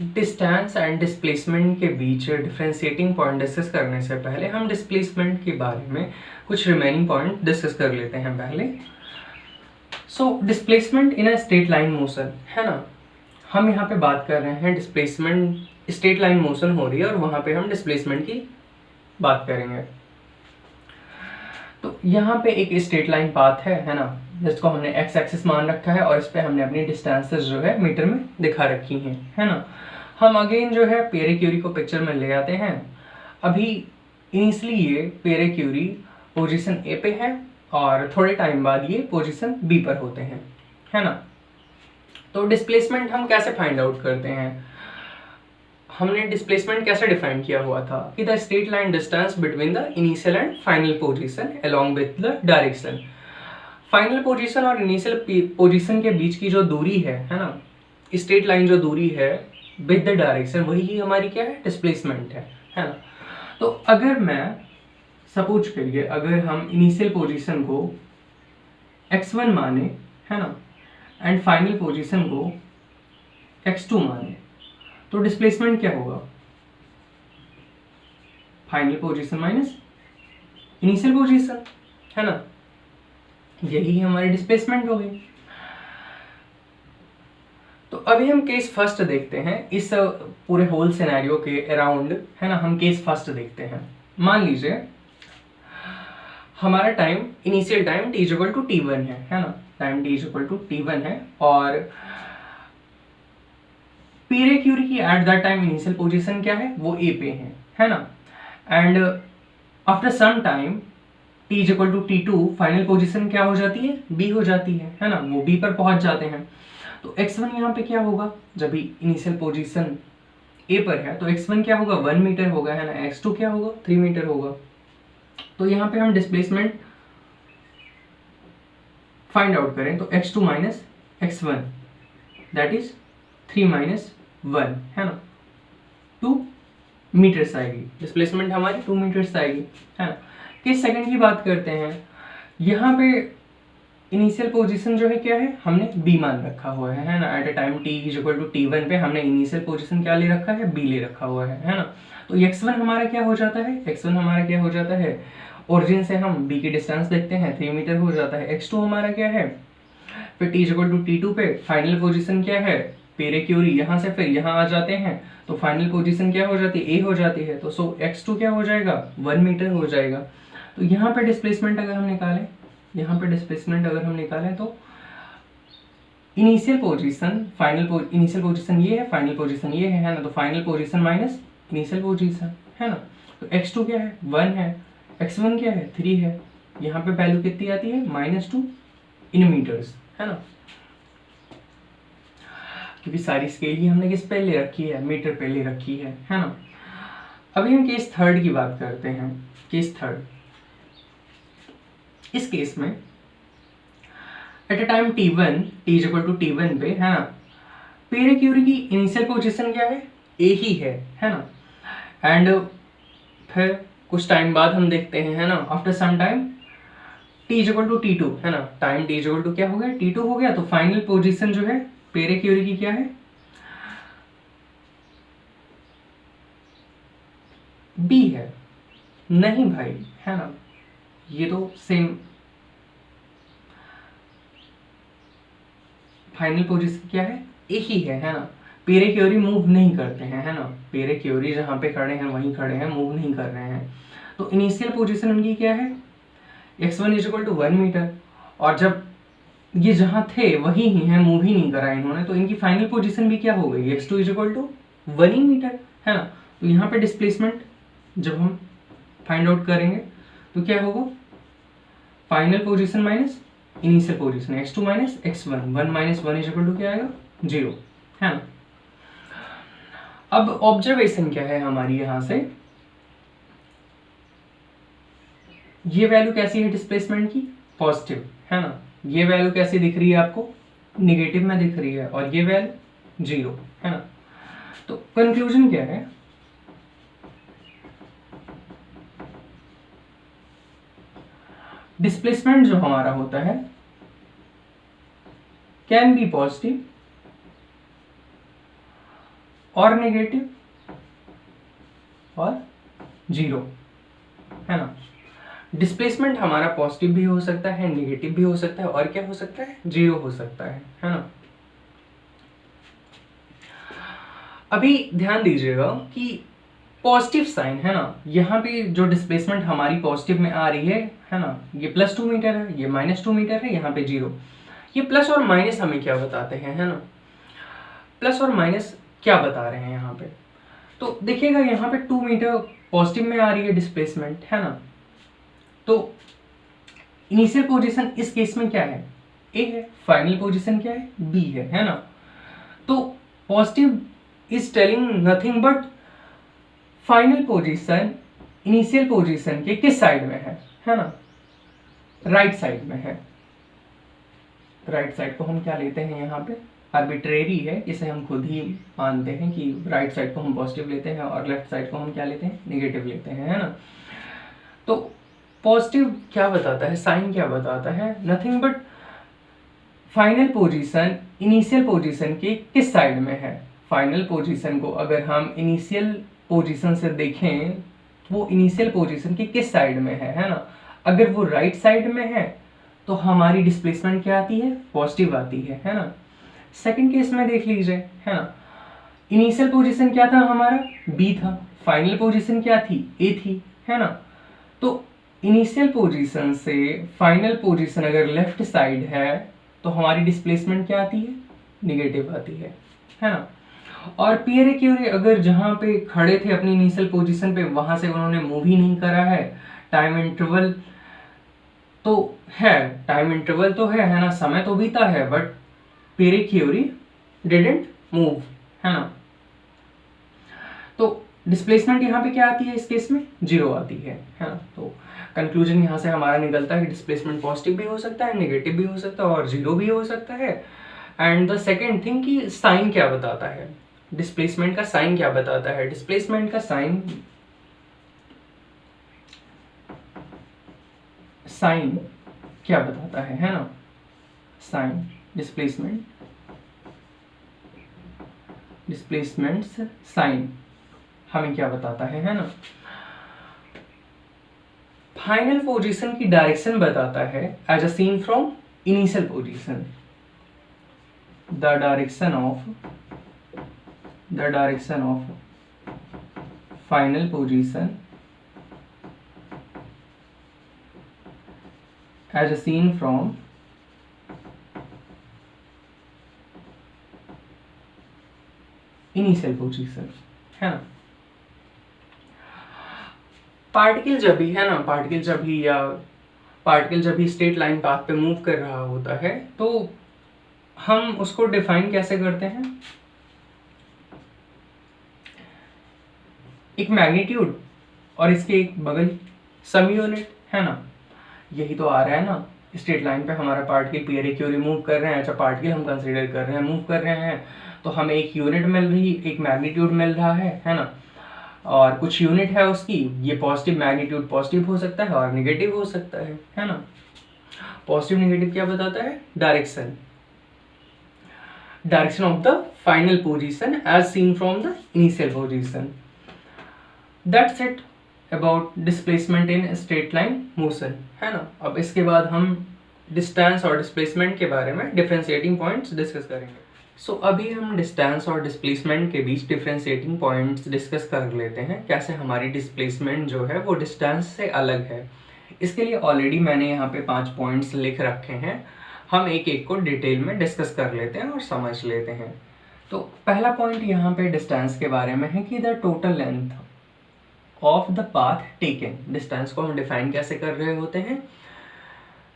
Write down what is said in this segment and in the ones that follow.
Distance and displacement के बीच differentiating point discuss करने से पहले हम डिस्प्लेसमेंट के बारे में कुछ रिमेनिंग पॉइंट डिस्कस कर लेते हैं पहले। So displacement in a straight line motion, है ना, हम यहाँ पे बात कर रहे हैं डिस्प्लेसमेंट, स्ट्रेट लाइन मोशन हो रही है और वहाँ पे हम डिस्प्लेसमेंट की बात करेंगे। तो यहाँ पे एक स्ट्रेट लाइन पाथ है ना, जिसको हमने एक्स एक्सिस मान रखा है और इस पे हमने अपनी डिस्टेंसेस जो है मीटर में दिखा रखी हैं, है ना। हम अगेन जो है पियरे क्यूरी को पिक्चर में ले आते हैं। अभी इनिशियली ये पियरे क्यूरी पोजीशन ए पे है और थोड़े टाइम बाद ये पोजीशन बी पर होते हैं, है ना। तो डिस्प्लेसमेंट हम कैसे फाइंड आउट करते हैं, हमने डिस्प्लेसमेंट कैसे डिफाइन किया हुआ था कि the straight line distance between the initial and final position along with the direction. Final position और इनिशियल पोजीशन के बीच की जो दूरी है ना, स्ट्रेट लाइन जो दूरी है विद द डायरेक्शन, वही हमारी क्या है, डिस्प्लेसमेंट है ना। तो अगर मैं सपोज करिए, अगर हम इनिशियल पोजीशन को x1 माने, है ना, एंड फाइनल पोजीशन को x2 माने, तो डिस्प्लेसमेंट क्या होगा, final position minus initial position, है ना, यही हमारी डिस्प्लेसमेंट हो गई। तो अभी हम केस फर्स्ट देखते हैं इस पूरे होल सिनेरियो के अराउंड, है ना। हम केस फर्स्ट देखते हैं। मान लीजिए हमारा टाइम, इनिशियल टाइम t=t1 है ना, टाइम t=t1 है और पियरे क्यूरी की at that time initial position क्या है, वो ए पे है ना। And after some time t=t2 final position क्या हो जाती है, बी हो जाती है ना, वो बी पर पहुंच जाते हैं। तो x1 यहाँ पे क्या होगा, जब भी इनिशियल पोजीशन ए पर है तो x1 क्या होगा, 1 मीटर होगा, है ना। x2 क्या होगा, 3 मीटर होगा। तो यहाँ पे हम डिस्प्लेसमेंट फाइंड आउट करें तो x2 minus x1 that is 3 minus 1, है ना, 2 मीटर्स आएगी। डिस्प्लेसमेंट हमारी 2 मीटर्स आएगी, है ना। किस सेकंड की बात करते हैं, यहाँ पे इनिशियल पोजीशन जो है क्या है, हमने बी मान रखा हुआ है ना। एट अ टाइम t=t1 पे हमने इनिशियल पोजीशन क्या ले रखा है, बी ले रखा हुआ है ना। तो x1 हमारा क्या हो जाता है, x1 हमारा क्या हो जाता है, ओरिजिन से हम b की डिस्टेंस देखते हैं, 3 मीटर हो जाता है। x2 हमारा क्या है, फिर t=t2 पे फाइनल पोजीशन क्या है, पियरे क्यूरी, यहाँ से फिर यहाँ आ जाते हैं तो फाइनल पोजीशन क्या हो जाती है, ए हो जाती है। तो सो x2 क्या हो जाएगा, 1 मीटर हो जाएगा। तो यहाँ पे डिस्प्लेसमेंट अगर हम निकालें, यहाँ पे डिस्प्लेसमेंट अगर हम निकालें तो इनिशियल पोजीशन, इनिशियल पोजीशन ये है, फाइनल पोजीशन ये है ना। तो final position minus initial position, है ना। तो x2 क्या है, 1 है, x1 क्या है, 3 है। यहाँ पे वैल्यू कितनी आती है, -2 इन मीटर्स, है ना, क्योंकि सारी स्केल ही हमने किस पे ले रखी है, मीटर पे ले रखी है ना। अभी हम केस थर्ड की बात करते हैं। केस थर्ड, इस केस में एट अ टाइम t1 पे, है ना, पियरे क्यूरी की इनिशियल पोजीशन क्या है, ए ही है ना। एंड फिर कुछ टाइम बाद हम देखते हैं, है ना, आफ्टर सम टाइम t=t2, है ना, टाइम t= क्या हो गया, t2 हो गया। तो फाइनल पोजीशन जो है पियरे क्यूरी की क्या है, बी है। नहीं भाई, है ना, ये तो सेम फाइनल पोजीशन क्या है, एक ही है ना। पियरे क्यूरी मूव नहीं करते हैं, है ना, पियरे क्यूरी जहाँ पे खड़े हैं वहीं खड़े हैं, मूव नहीं कर रहे हैं। तो इनिशियल पोजीशन उनकी क्या है, x1 = 1 मीटर, और जब ये जहाँ थे वही ही हैं, मूव ही नहीं करा इन्होंने, तो इनकी फाइनल पोजीशन भी क्या हो गई, x2 = 1 ही मीटर, है ना। तो यहाँ पे डिस्प्लेसमेंट जब हम फाइंड आउट करेंगे तो क्या होगा, final position minus initial position, x2 minus x1, 1 minus 1 = क्या आएगा, 0, है ना। अब ऑब्जर्वेशन क्या है हमारी, यहाँ से ये वैल्यू कैसी है डिस्प्लेसमेंट की, पॉजिटिव, है ना। ये वैल्यू कैसी दिख रही है आपको, निगेटिव में दिख रही है, और ये वैल्यू 0, है ना। तो कंक्लूजन क्या है, डिस्प्लेसमेंट जो हमारा होता है कैन बी पॉजिटिव और नेगेटिव और 0, है ना। डिस्प्लेसमेंट हमारा पॉजिटिव भी हो सकता है, नेगेटिव भी हो सकता है, और क्या हो सकता है, 0 हो सकता है ना। अभी ध्यान दीजिएगा कि पॉजिटिव साइन, है ना, यहाँ पे जो डिस्प्लेसमेंट हमारी पॉजिटिव में आ रही है ना, ये +2 मीटर है, ये -2 मीटर है, यहाँ पे 0। ये प्लस और माइनस हमें क्या बताते हैं, है ना, प्लस और माइनस क्या बता रहे हैं यहाँ पे। तो देखिएगा यहाँ पे 2 मीटर पॉजिटिव में आ रही है डिस्प्लेसमेंट, है ना। तो इनिशियल पोजीशन इस केस में क्या है, ए है, फाइनल पोजीशन क्या है, बी है ना। तो positive is telling nothing but final position initial position के किस साइड में है ना, राइट साइड में है। राइट साइड को हम क्या लेते हैं यहाँ पे, आर्बिट्रेरी है, इसे हम खुद ही मानते हैं कि राइट साइड को हम पॉजिटिव लेते हैं और लेफ्ट साइड को हम क्या लेते हैं, नेगेटिव लेते हैं, है ना। तो पॉजिटिव क्या बताता है, साइन क्या बताता है, nothing but final position initial position के किस साइड में है। फाइनल पोजीशन को अगर हम इनिशियल पोजीशन से देखें तो वो इनिशियल पोजीशन के किस साइड में है ना। अगर वो राइट साइड में है तो हमारी डिस्प्लेसमेंट क्या आती है, पॉजिटिव आती है ना। सेकंड केस में देख लीजिए, है ना, इनिशियल पोजीशन क्या था हमारा, बी था, फाइनल पोजीशन क्या थी, ए थी, है ना। तो इनिशियल पोजीशन से फाइनल पोजीशन अगर लेफ्ट साइड है तो हमारी डिस्प्लेसमेंट क्या आती है, निगेटिव आती है ना। और पियरे क्यूरी अगर जहाँ पे खड़े थे अपनी इनिशियल पोजीशन पे वहां से उन्होंने मूव ही नहीं करा है, टाइम इंटरवल तो है, टाइम इंटरवल तो है ना, समय तो बीता है, but Pierre Curie didn't move, है ना। तो डिस्प्लेसमेंट यहाँ पे क्या आती है, इस केस में 0 आती है ना। तो कंक्लूजन यहाँ से हमारा निकलता है कि डिस्प्लेसमेंट पॉजिटिव भी हो सकता है, नेगेटिव भी हो सकता है और 0 भी हो सकता है। एंड द सेकेंड थिंग कि साइन क्या बताता है, डिस्प्लेसमेंट का साइन क्या बताता है। डिस्प्लेसमेंट का साइन क्या बताता है ना, साइन डिस्प्लेसमेंट साइन हमें क्या बताता है ना। फाइनल पोजीशन की डायरेक्शन बताता है as a seen from initial position, the direction of final position as a seen from initial position, है ना। पार्टिकल जब भी स्ट्रेट लाइन पाथ पे मूव कर रहा होता है तो हम उसको डिफाइन कैसे करते हैं, एक मैग्नीट्यूड और इसके एक बगल सम यूनिट, है ना। यही तो आ रहा है ना, स्ट्रेट लाइन पे हमारा पार्टिकल पियरे क्यूरी मूव कर रहे हैं, अच्छा पार्टिकल हम कंसीडर कर रहे हैं, मूव कर रहे हैं, तो हमें एक यूनिट मिल रही, एक मैग्नीट्यूड मिल रहा है ना, और कुछ यूनिट है उसकी, ये पॉजिटिव मैग्नीट्यूड पॉजिटिव हो सकता है और नेगेटिव हो सकता है ना। पॉजिटिव नेगेटिव क्या बताता है, direction of the final position as seen from the initial position. That's it about displacement in straight line motion, है ना। अब इसके बाद हम डिस्टेंस और डिस्प्लेसमेंट के बारे में डिफरेंशिएटिंग पॉइंट्स डिस्कस करेंगे। सो अभी हम डिस्टेंस और डिस्प्लेसमेंट के बीच डिफरेंशिएटिंग पॉइंट्स डिस्कस कर लेते हैं, कैसे हमारी डिस्प्लेसमेंट जो है वो डिस्टेंस से अलग है। इसके लिए ऑलरेडी मैंने यहाँ पे 5 पॉइंट्स लिख रखे हैं, हम एक एक को डिटेल में डिस्कस कर लेते हैं और समझ लेते हैं। तो पहला पॉइंट यहाँ पे डिस्टेंस के बारे में है कि the total length of the path taken. Distance को हम डिफाइन कैसे कर रहे होते हैं,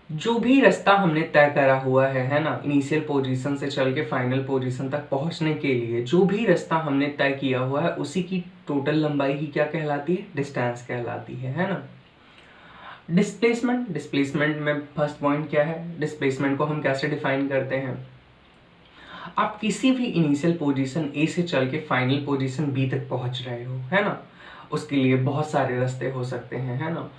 जो भी रास्ता हमने तय करा हुआ है ना, इनिशियल पोजीशन से चल के फाइनल पोजीशन तक पहुंचने के लिए जो भी रास्ता हमने तय किया हुआ है उसी की टोटल लंबाई ही क्या कहलाती है, डिस्टेंस कहलाती है ना। डिस्प्लेसमेंट में फर्स्ट पॉइंट क्या है, डिस्प्लेसमेंट को हम कैसे डिफाइन करते हैं। आप किसी भी इनिशियल पोजीशन ए से चल के फाइनल पोजीशन बी तक पहुंच रहे हो, है ना, उसके लिए बहुत सारे रास्ते हो सकते हैं, है ना।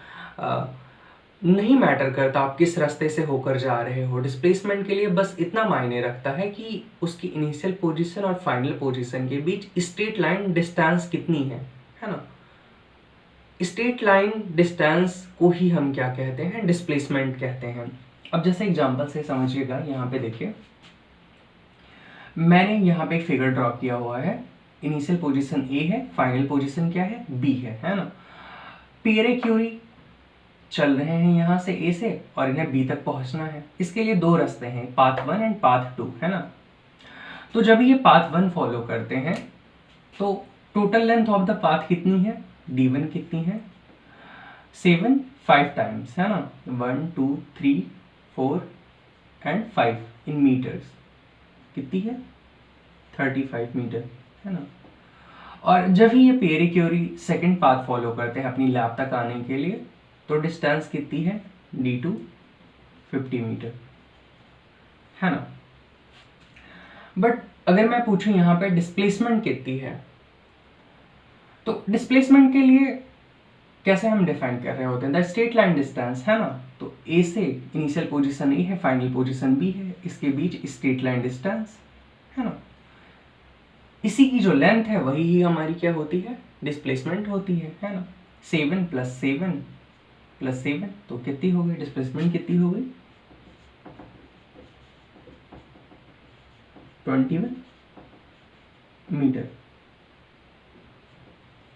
नहीं मैटर करता आप किस रास्ते से होकर जा रहे हो, डिस्प्लेसमेंट के लिए बस इतना मायने रखता है कि उसकी इनिशियल पोजीशन और फाइनल पोजीशन के बीच स्ट्रेट लाइन डिस्टेंस कितनी है ना। स्ट्रेट लाइन डिस्टेंस को ही हम क्या कहते हैं, डिस्प्लेसमेंट कहते हैं। अब जैसे एग्जांपल से समझिएगा, यहाँ पे देखिए मैंने यहाँ पे एक फिगर ड्रॉ किया हुआ है, इनिशियल पोजीशन ए है, फाइनल पोजीशन क्या है, बी है ना। पियरे क्यूरी चल रहे हैं यहाँ से ए से और इन्हें बी तक पहुंचना है। इसके लिए दो रास्ते हैं, पाथ 1 एंड पाथ 2 है ना। तो जब ये पाथ 1 फॉलो करते हैं तो total length of the path कितनी है, d1 कितनी है, 7 5 टाइम्स है ना, 1 2 3 4 एंड 5 इन मीटर्स कितनी है, 35 मीटर है ना। और जब ही ये Pierre Curie second path follow करते हैं अपनी लैब तक आने के लिए तो डिस्टेंस कितनी है, d2 50 मीटर है ना। बट अगर मैं पूछूं यहाँ पे डिस्प्लेसमेंट कितनी है, तो डिस्प्लेसमेंट के लिए कैसे हम डिफाइन कर रहे होते हैं, द स्ट्रेट लाइन डिस्टेंस है ना। तो ए से इनिशियल पोजीशन ए है, फाइनल पोजीशन बी है, इसके बीच स्ट्रेट लाइन डिस्टेंस है ना। इसी की जो लेंथ है वही ही हमारी क्या होती है, डिस्प्लेसमेंट होती है ना। 7 + 7 + 7 तो कितनी हो गई, डिस्प्लेसमेंट कितनी हो गई, 21 मीटर।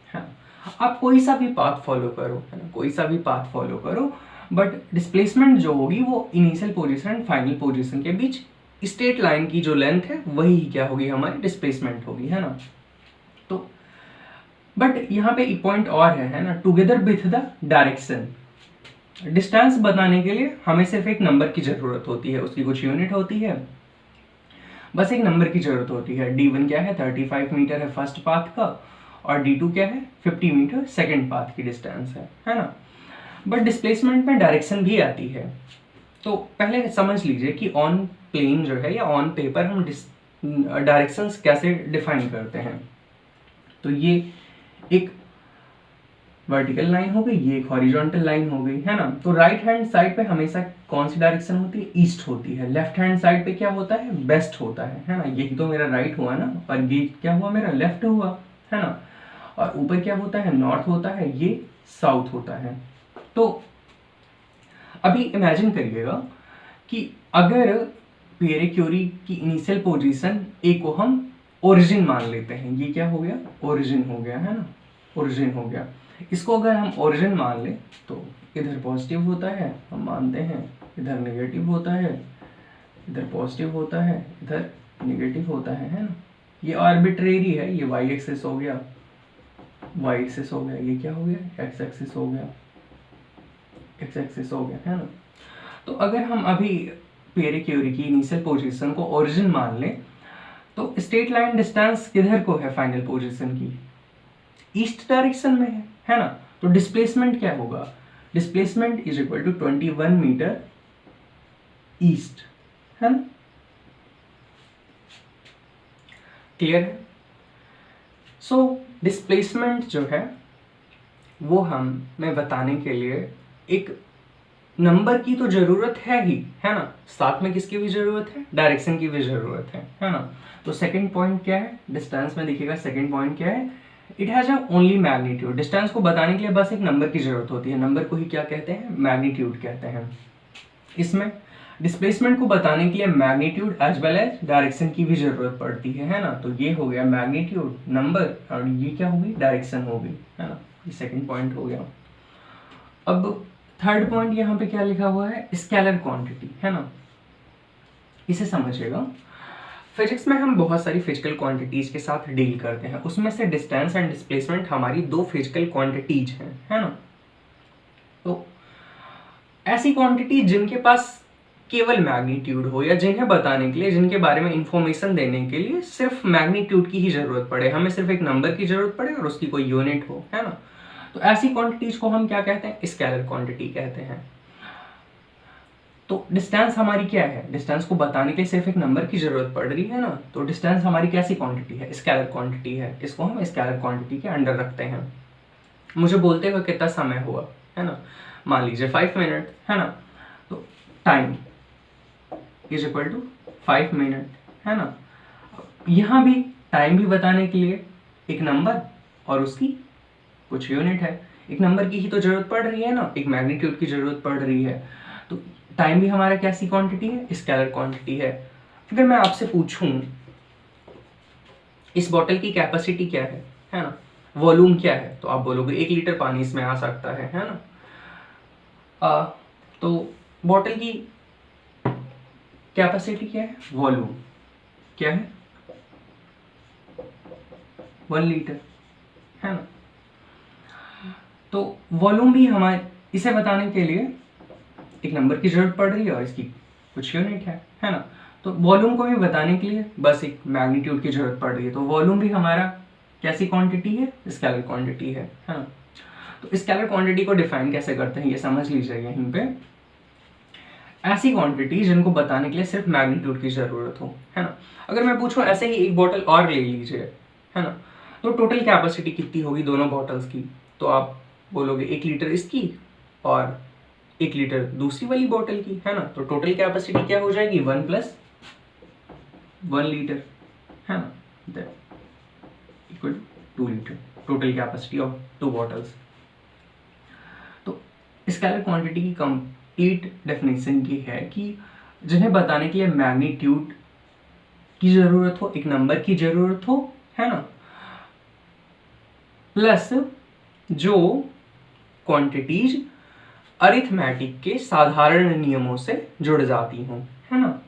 हाँ, आप कोई सा भी पाथ फॉलो करो है ना, कोई सा भी पाथ फॉलो करो, बट डिस्प्लेसमेंट जो होगी वो initial position and final position के बीच स्ट्रेट लाइन की जो लेंथ है वही क्या होगी, हमारी डिस्प्लेसमेंट होगी है ना। तो बट यहाँ पे एक पॉइंट और है ना, together with the direction. Distance बताने के लिए हमें सिर्फ एक नंबर की जरूरत होती है, उसकी कुछ यूनिट होती है, बस एक नंबर की जरूरत होती है। d1 क्या है, 35 मीटर है फर्स्ट पाथ का, और d2 क्या है, 50 मीटर सेकंड पाथ की डिस्टेंस है ना। बट डिस्प्लेसमेंट में डायरेक्शन भी आती है। तो पहले समझ लीजिए कि ऑन प्लेन जो है या ऑन पेपर हम डायरेक्शंस कैसे डिफाइन करते हैं। तो ये एक वर्टिकल लाइन हो गई, ये एक हॉरिजॉन्टल लाइन हो गई है ना। तो राइट हैंड साइड पे हमेशा कौन सी डायरेक्शन होती है, ईस्ट होती है। लेफ्ट हैंड साइड पे क्या होता है, वेस्ट होता है ना। यही तो मेरा राइट हुआ ना, और ये क्या हुआ, मेरा लेफ्ट हुआ है ना। और ऊपर क्या होता है, नॉर्थ होता है, ये साउथ होता है। तो अभी इमेजिन करिएगा कि अगर पियरे क्यूरी की इनिशियल पोजीशन ए को हम ओरिजिन मान लेते हैं, ये क्या हो गया, ओरिजिन हो गया है ना, ओरिजिन हो गया। इसको अगर हम ओरिजिन मान लें तो इधर पॉजिटिव होता है, हम मानते हैं, इधर नेगेटिव होता है, इधर पॉजिटिव होता है, इधर नेगेटिव होता है ना। ये आर्बिट्रेरी है, ये वाई एक्सिस हो गया, वाई एक्सिस हो गया, ये क्या हो गया, एक्स एक्सिस हो गया, एक्स एक्सिस हो गया है ना। तो अगर हम अभी पियरे क्यूरी की इनिशियल पोजीशन को ओरिजिन मान लें तो स्ट्रेट लाइन डिस्टेंस किधर को है, फाइनल पोजीशन की, ईस्ट डायरेक्शन में है ना। तो डिस्प्लेसमेंट क्या होगा, displacement is equal to 21 metre east है ना। क्लियर है। सो डिस्प्लेसमेंट जो है वो हमें बताने के लिए एक नंबर की तो जरूरत है ही है ना, साथ में किसकी भी जरूरत है, डायरेक्शन की भी जरूरत है ना। तो सेकंड पॉइंट क्या है, डिस्टेंस में देखिएगा सेकंड पॉइंट क्या है, it has only magnitude. Distance को बताने के लिए बस एक नंबर की जरूरत होती है, नंबर को ही क्या कहते हैं, मैग्नीट्यूड कहते हैं। इसमें डिस्प्लेसमेंट को बताने के लिए magnitude as well as direction की भी जरूरत पड़ती है ना। तो ये हो गया मैग्नीट्यूड नंबर, और ये क्या होगी, डायरेक्शन होगी है ना। ये सेकंड पॉइंट हो गया। अब थर्ड पॉइंट यहाँ पे क्या लिखा हुआ है, स्केलर क्वांटिटी है ना। इसे समझिएगा, फिजिक्स में हम बहुत सारी फिजिकल क्वांटिटीज के साथ डील करते हैं, उसमें से डिस्टेंस एंड डिस्प्लेसमेंट हमारी दो फिजिकल क्वांटिटीज हैं है ना। तो ऐसी क्वांटिटी जिनके पास केवल मैग्नीट्यूड हो, या जिन्हें बताने के लिए, जिनके बारे में इंफॉर्मेशन देने के लिए सिर्फ मैग्नीट्यूड की ही जरूरत पड़े, हमें सिर्फ एक नंबर की जरूरत पड़े और उसकी कोई यूनिट हो है ना। तो ऐसी क्वांटिटीज को हम क्या कहते हैं, स्केलर क्वांटिटी कहते हैं। तो डिस्टेंस हमारी क्या है, डिस्टेंस को बताने के लिए सिर्फ एक नंबर की जरूरत पड़ रही है ना। तो डिस्टेंस हमारी कैसी क्वांटिटी है, स्केलर क्वांटिटी है। इसको हम स्केलर क्वांटिटी के अंडर रखते हैं। मुझे बोलते हुए कितना समय हुआ, है ना, मान लीजिए 5 मिनट, है ना, तो time is equal to 5 minute, है ना। यहाँ भी टाइम भी बताने के लिए एक नंबर और उसकी कुछ यूनिट है। एक नंबर की ही तो जरूरत पड़ रही है ना, एक मैग्नीट्यूड की जरूरत पड़ रही है। तो टाइम भी हमारा कैसी क्वांटिटी है, स्केलर क्वांटिटी है। अगर मैं आपसे पूछूं इस बॉटल की कैपेसिटी क्या है ना, वॉल्यूम क्या है, तो आप बोलोगे 1 लीटर पानी इसमें आ सकता है ना। तो बॉटल की कैपेसिटी क्या है, वॉल्यूम क्या है, 1 लीटर, है ना। तो वॉल्यूम भी हमारे इसे बताने के लिए एक नंबर की जरूरत पड़ रही है और इसकी कुछ यूनिट है ना। तो वॉल्यूम को भी बताने के लिए बस एक मैग्नीट्यूड की जरूरत पड़ रही है। तो वॉल्यूम भी हमारा कैसी क्वांटिटी है, स्केलर क्वांटिटी है ना। तो स्केलर क्वांटिटी को डिफाइन कैसे करते हैं ये समझ लीजिए। यहीं पे ऐसी क्वांटिटी जिनको बताने के लिए सिर्फ मैग्नीट्यूड की जरूरत हो, है ना। अगर मैं पूछूं ऐसे ही एक बॉटल और ले लीजिए, है ना, तो टोटल कैपेसिटी कितनी होगी दोनों बॉटल्स की, तो आप बोलोगे 1 लीटर इसकी और 1 लीटर दूसरी वाली बॉटल की, है ना। तो टोटल कैपेसिटी क्या हो जाएगी, 1 + 1 लीटर, है ना, that equal 2 litre total capacity of 2 bottles. तो स्केलर क्वांटिटी की कंप्लीट डेफिनेशन ये है कि जिन्हें बताने के लिए मैग्नीट्यूड की जरूरत हो, एक नंबर की जरूरत हो, है ना, प्लस जो क्वांटिटीज अरिथमेटिक के साधारण नियमों से जुड़ जाती हूँ, है ना,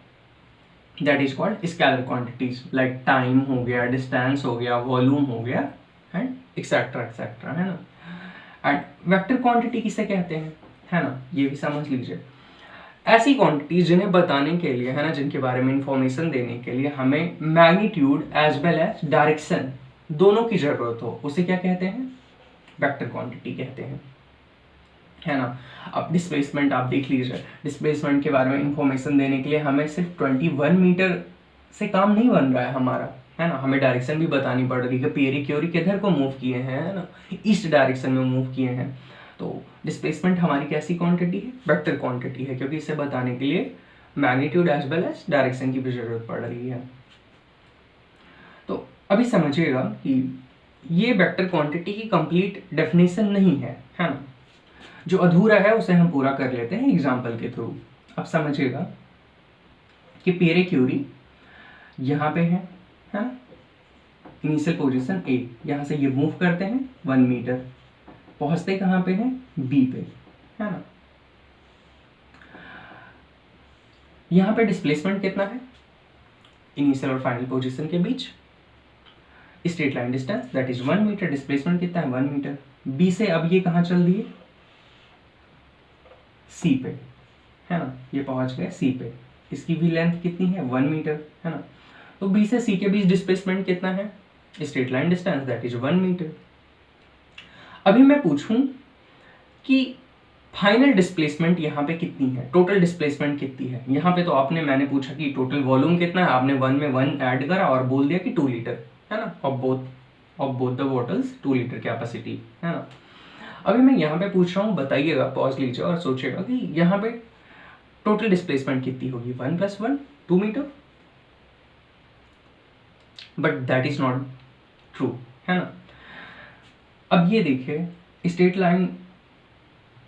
that is called scalar quantities. Like time हो गया, डिस्टेंस हो गया, वॉल्यूम हो गया, एंड एक्सेट्रा एक्सेट्रा, है ना। एंड वेक्टर क्वांटिटी किसे कहते हैं, है ना, ये भी समझ लीजिए। ऐसी क्वांटिटीज जिन्हें बताने के लिए, है ना, जिनके बारे में इंफॉर्मेशन देने के लिए हमें magnitude as well as direction दोनों की जरूरत हो, उसे क्या कहते हैं, वेक्टर क्वांटिटी कहते हैं, है ना। अब डिस्प्लेसमेंट आप देख लीजिए, डिस्प्लेसमेंट के बारे में इंफॉर्मेशन देने के लिए हमें सिर्फ 21 मीटर से काम नहीं बन रहा है हमारा, है ना, हमें डायरेक्शन भी बतानी पड़ रही है। पियरे क्यूरी किधर को मूव किए हैं, है ना, ईस्ट डायरेक्शन में मूव किए हैं। तो डिस्प्लेसमेंट हमारी कैसी क्वांटिटी है, वेक्टर क्वांटिटी है, क्योंकि इसे बताने के लिए magnitude as well as direction की भी जरूरत पड़ रही है। तो अभी समझिएगा कि ये वेक्टर क्वांटिटी की कंप्लीट डेफिनेशन नहीं है ना। जो अधूरा है उसे हम पूरा कर लेते हैं एग्जाम्पल के थ्रू। अब समझिएगा कि पियरे क्यूरी यहाँ पे है ना, इनिशियल पोजीशन ए, यहाँ से ये मूव करते हैं 1 मीटर, पहुंचते कहाँ पे हैं, बी पे, है ना। यहाँ पे डिस्प्लेसमेंट कितना है इनिशियल और फाइनल पोजीशन के बीच, straight line distance that is 1 metre, displacement कितना है 1 मीटर। बी से अब ये कहाँ चल दिए, सी पे, है ना, ये पहुंच गए सी पे, इसकी भी लेंथ कितनी है 1 मीटर, है ना। तो बी से सी के बीच डिस्प्लेसमेंट कितना है, straight line distance that is 1 metre. अभी मैं पूछूं कि फाइनल डिस्प्लेसमेंट यहाँ पे कितनी है, टोटल डिस्प्लेसमेंट कितनी है। यहाँ पे तो मैंने पूछा कि टोटल वॉल्यूम कितना है, आपने 1 में 1 ऐड करा और बोल दिया कि 2 लीटर, है ना, of both the bottles 2 litre capacity, है ना। अभी मैं यहाँ पे पूछ रहा हूँ, बताइएगा, पॉज लीजिए और सोचिएगा कि यहाँ पे टोटल डिस्प्लेसमेंट कितनी होगी, 1 + 1 2 metre, but that is not true, है ना। अब ये देखिए स्ट्रेट लाइन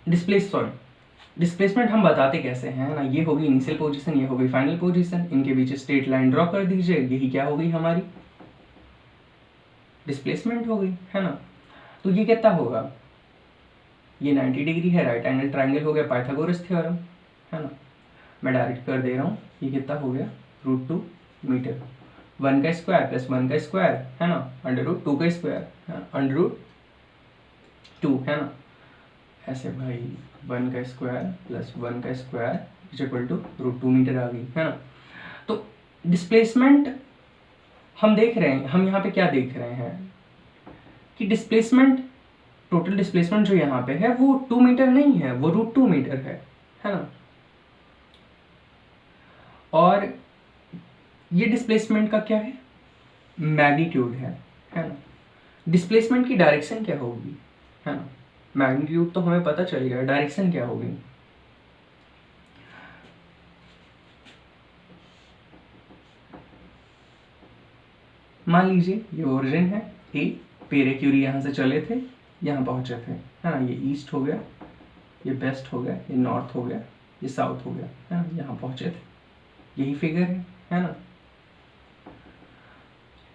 डिस्प्लेसमेंट हम बताते कैसे हैं, ना, ये होगी इनिशियल पोजीशन, ये होगी फाइनल पोजीशन, इनके बीच स्ट्रेट लाइन ड्रॉ कर दीजिए, यही क्या होगी हमारी डिस्प्लेसमेंट हो गई, है ना। तो ये कितना होगा, ये 90 डिग्री है, राइट एंगल ट्राइंगल हो गया, पाइथागोरस थ्योरम, है ना। मैं डायरेक्ट कर दे रहा हूँ, ये कितना हो गया √2 मीटर, 1 का स्क्वायर प्लस 1 का स्क्वायर, है ना, √2 का स्क्वायर, √2, है ना, ऐसे भाई 1 का स्क्वायर प्लस 1 का square is equal to √2 metre आ गई, है ना। तो डिस्प्लेसमेंट हम देख रहे हैं, हम यहाँ पे क्या देख रहे हैं कि डिस्प्लेसमेंट, टोटल डिस्प्लेसमेंट जो यहाँ पे है वो 2 मीटर नहीं है, वो √2 मीटर है ना। और ये डिस्प्लेसमेंट का क्या है, मैग्नीट्यूड है ना। डिस्प्लेसमेंट की डायरेक्शन क्या होगी, है ना, मैग्नीट्यूड तो हमें पता चल गया, डायरेक्शन क्या होगी? मान लीजिए ये ओरिजिन है ए, पियरे क्यूरी यहाँ से चले थे, यहाँ पहुँचे थे, है ना, ये ईस्ट हो गया, ये वेस्ट हो गया, ये नॉर्थ हो गया, ये साउथ हो गया, है ना, यहाँ पहुँचे थे, यही फिगर है ना।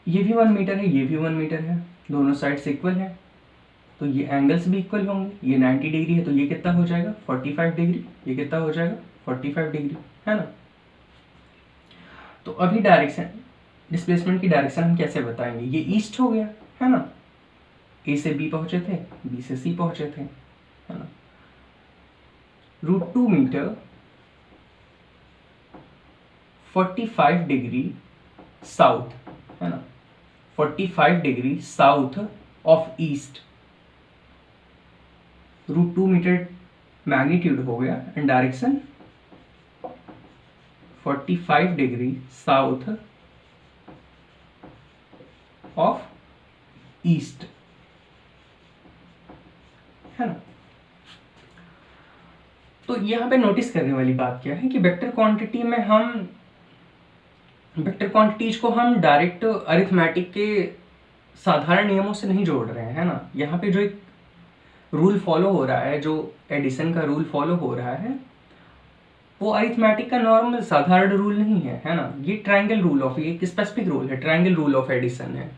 ये भी 1 मीटर है, ये भी 1 मीटर है, दोनों साइड्स इक्वल है, तो ये एंगल्स भी इक्वल होंगे। ये 90 डिग्री है तो ये कितना हो जाएगा 45 डिग्री, ये कितना हो जाएगा 45 डिग्री, है ना। तो अभी डायरेक्शन, डिस्प्लेसमेंट की डायरेक्शन हम कैसे बताएंगे? ये ईस्ट हो गया, है ना, ए से बी पहुंचे थे, बी से सी पहुंचे थे, है ना। √2 मीटर 45 डिग्री साउथ, है ना, 45 degree south of east, √2 metre magnitude हो गया and direction 45 degree south of east, है ना। तो यहाँ पे नोटिस करने वाली बात क्या है कि वेक्टर क्वांटिटी में हम वेक्टर क्वांटिटीज को हम डायरेक्ट अरिथमेटिक के साधारण नियमों से नहीं जोड़ रहे हैं, है ना। यहाँ पे जो एक रूल फॉलो हो रहा है, जो एडिशन का रूल फॉलो हो रहा है, वो अरिथमेटिक का नॉर्मल साधारण रूल नहीं है, है ना। ये ट्रायंगल रूल ऑफ, ये एक स्पेसिफिक रूल है, ट्रायंगल रूल ऑफ एडिशन है।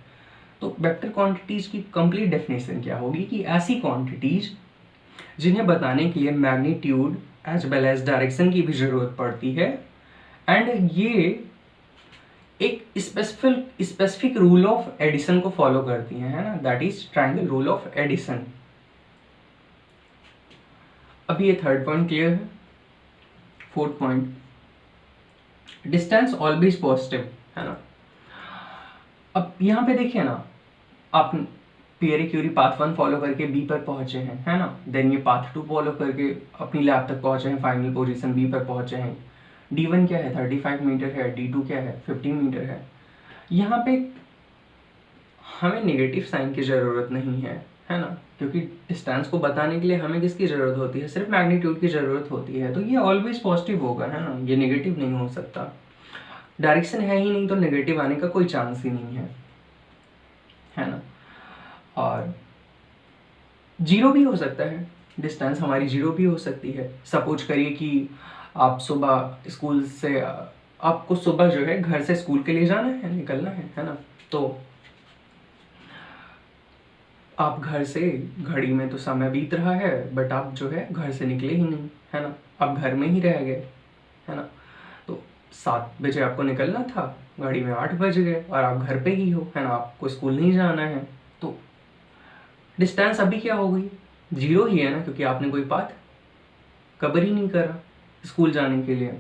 तो वेक्टर क्वांटिटीज की कंप्लीट डेफिनेशन क्या होगी कि ऐसी क्वांटिटीज जिन्हें बताने के लिए magnitude as well as direction की भी जरूरत पड़ती है, एंड ये एक स्पेसिफिक रूल ऑफ एडिशन को फॉलो करती हैं, है ना, that is triangle rule of addition. अभी ये थर्ड पॉइंट क्लियर है। Fourth point, distance always positive, है ना। अब यहाँ पे देखिए ना, आप पियरे क्यूरी पाथ 1 फॉलो करके बी पर पहुंचे हैं, है ना, देन ये पाथ 2 फॉलो करके अपनी लैब तक पहुंचे हैं, फाइनल पोजीशन बी पर पहुंचे हैं। D1 क्या है 35 मीटर है, D2 क्या है 15 मीटर है। यहाँ पे हमें नेगेटिव साइन की ज़रूरत नहीं है ना, क्योंकि डिस्टेंस को बताने के लिए हमें किसकी ज़रूरत होती है, सिर्फ मैग्नीट्यूड की ज़रूरत होती है। तो ये ऑलवेज पॉजिटिव होगा, है ना, ये नेगेटिव नहीं हो सकता। डायरेक्शन है ही नहीं तो नेगेटिव आने का कोई चांस ही नहीं है ना। और जीरो भी हो सकता है, डिस्टेंस हमारी जीरो भी हो सकती है। सपोज करिए कि आप सुबह स्कूल से, आपको सुबह जो है घर से स्कूल के लिए जाना है, निकलना है ना, तो आप घर से, घड़ी में तो समय बीत रहा है, बट आप जो है घर से निकले ही नहीं, है ना, आप घर में ही रह गए, है ना। तो 7 बजे आपको निकलना था, घड़ी में 8 बज गए और आप घर पे ही हो, है ना, आपको स्कूल नहीं जाना है। तो डिस्टेंस अभी क्या हो गई, जीरो ही है ना, क्योंकि आपने कोई पाथ कवर ही नहीं करा स्कूल जाने के लिए।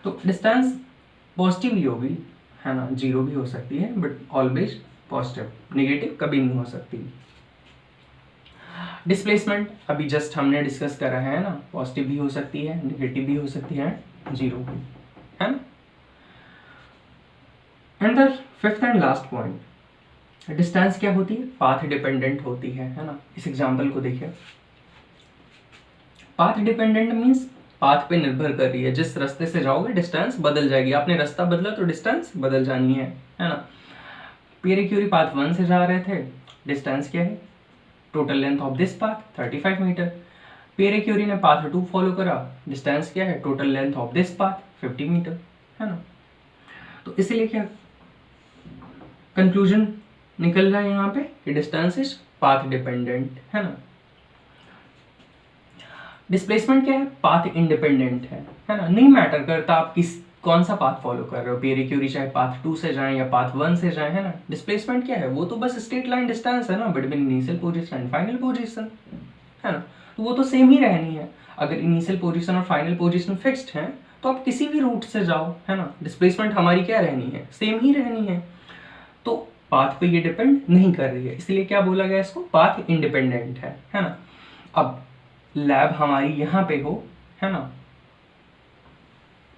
तो डिस्टेंस पॉजिटिव ही होगी, है ना, जीरो भी हो सकती है बट ऑलवेज पॉजिटिव, नेगेटिव कभी नहीं हो सकती। डिस्प्लेसमेंट अभी जस्ट हमने डिस्कस करा है ना, पॉजिटिव भी हो सकती है, नेगेटिव भी हो सकती है, जीरो भी, है ना। And the fifth and last point, distance क्या होती है, पाथ डिपेंडेंट होती है ना। इस एग्जांपल को देखिए, पाथ डिपेंडेंट मींस पाथ पे निर्भर कर रही है, जिस रास्ते से जाओगे डिस्टेंस बदल जाएगी, आपने रास्ता बदला तो डिस्टेंस बदल जानी है ना। पियरे क्यूरी पाथ 1 से जा रहे थे, डिस्टेंस क्या है, total length of this path 35 metre. Pierre Curie ने पाथ 2 फॉलो करा, डिस्टेंस क्या है, total length of this path 50 metre, है ना। तो इसीलिए क्या कंक्लूजन निकल रहा है यहाँ पे कि डिस्टेंस इज पाथ डिपेंडेंट, है ना। डिस्प्लेसमेंट क्या है, पाथ इंडिपेंडेंट है ना, नहीं मैटर करता आप कौन सा पाथ फॉलो कर रहे हो, पियरे क्यूरी चाहे पाथ 2 से जाएं या पाथ 1 से जाएं, है ना। डिस्प्लेसमेंट क्या है, वो तो बस स्ट्रेट लाइन डिस्टेंस है ना between initial position and final position, है ना। तो वो तो सेम ही रहनी है। अगर इनिशियल पोजीशन और फाइनल पोजीशन फिक्स्ड है तो आप किसी भी रूट से जाओ, है ना, डिस्प्लेसमेंट हमारी क्या रहनी है, सेम ही रहनी है। तो पाथ पे ये डिपेंड नहीं कर रही है, इसलिए क्या बोला गया इसको, पाथ इंडिपेंडेंट है ना। अब लैब हमारी यहाँ पे हो, है ना,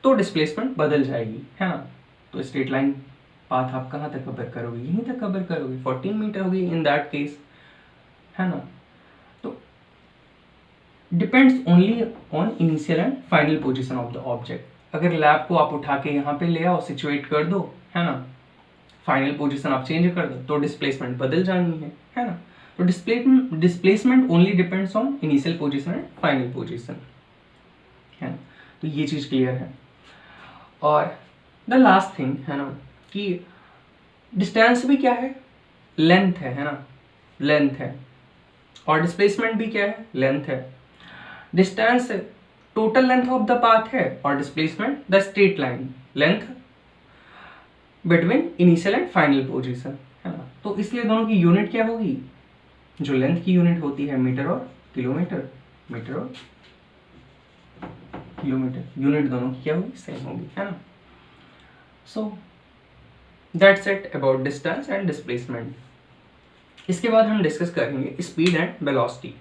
तो डिस्प्लेसमेंट बदल जाएगी, है ना। तो स्ट्रेट लाइन पाथ आप कहाँ तक कवर करोगे, यहीं तक कवर करोगे, 14 मीटर होगी इन दैट केस, है ना। तो depends only on initial and final position of the object. अगर लैब को आप उठा के यहाँ पे ले आओ, सिचुएट कर दो, है ना, फाइनल पोजीशन आप चेंज कर दो तो डिस्प्लेसमेंट बदल जानी है ना। तो displacement only depends on initial position and final position, है ना। तो ये चीज़ क्लियर है। और द लास्ट थिंग है ना कि डिस्टेंस भी क्या है, लेंथ है ना, लेंथ है, और डिस्प्लेसमेंट भी क्या है, लेंथ है। Distance total length of the path है और displacement the straight line length between initial and final position, है ना। तो इसलिए दोनों की यूनिट क्या होगी, जो लेंथ की यूनिट होती है मीटर और किलोमीटर, मीटर और किलोमीटर, यूनिट दोनों की क्या होगी, सेम होगी, है ना। So that's it about distance and displacement. इसके बाद हम डिस्कस करेंगे स्पीड एंड वेलोसिटी।